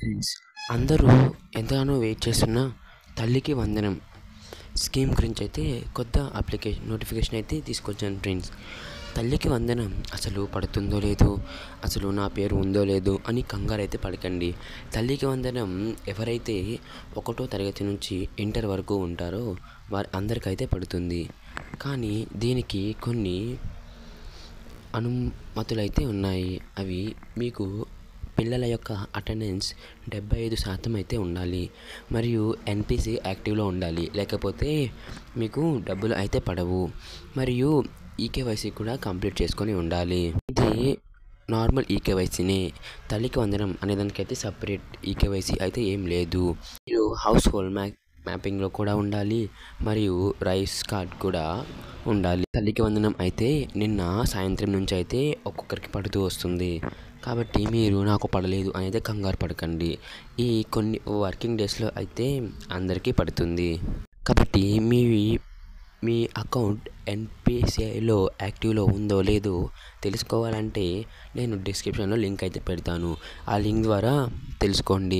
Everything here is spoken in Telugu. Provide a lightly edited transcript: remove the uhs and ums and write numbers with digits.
ఫ్రెండ్స్, అందరూ ఎంతగానో వెయిట్ చేస్తున్న తల్లికి వందనం స్కీమ్ గురించి అయితే కొత్త నోటిఫికేషన్ అయితే తీసుకొచ్చాను ఫ్రెండ్స్. తల్లికి వందనం అసలు పడుతుందో లేదో, అసలు నా పేరు ఉందో లేదో అని కంగారు అయితే పడకండి. తల్లికి వందనం ఎవరైతే 1వ తరగతి నుంచి ఇంటర్ వరకు ఉంటారో వారి అందరికైతే పడుతుంది. కానీ దీనికి కొన్ని అనుమతులైతే ఉన్నాయి. అవి మీకు పిల్లల యొక్క అటెండెన్స్ 75% అయితే ఉండాలి, మరియు ఎన్పిసి యాక్టివ్లో ఉండాలి, లేకపోతే మీకు డబ్బులు అయితే పడవు, మరియు ఈకేవైసీ కూడా కంప్లీట్ చేసుకొని ఉండాలి. ఇది నార్మల్ ఈకేవైసీనే. తల్లికి వందనం అనేదానికైతే సపరేట్ ఈకేవైసీ అయితే ఏం లేదు. మీరు హౌస్ హోల్డ్ మ్యాపింగ్లో కూడా ఉండాలి, మరియు రైస్ కార్డ్ కూడా ఉండాలి. తల్లికి వందనం అయితే నిన్న సాయంత్రం నుంచి అయితే ఒక్కొక్కరికి పడుతూ వస్తుంది. కాబట్టి మీరు నాకు పడలేదు అనేది కంగారు పడకండి. ఈ కొన్ని వర్కింగ్ డేస్లో అయితే అందరికీ పడుతుంది. కాబట్టి మీ అకౌంట్ ఎన్పిసిఐలో యాక్టివ్లో ఉందో లేదో తెలుసుకోవాలంటే నేను డిస్క్రిప్షన్లో లింక్ అయితే పెడతాను. ఆ లింక్ ద్వారా తెలుసుకోండి.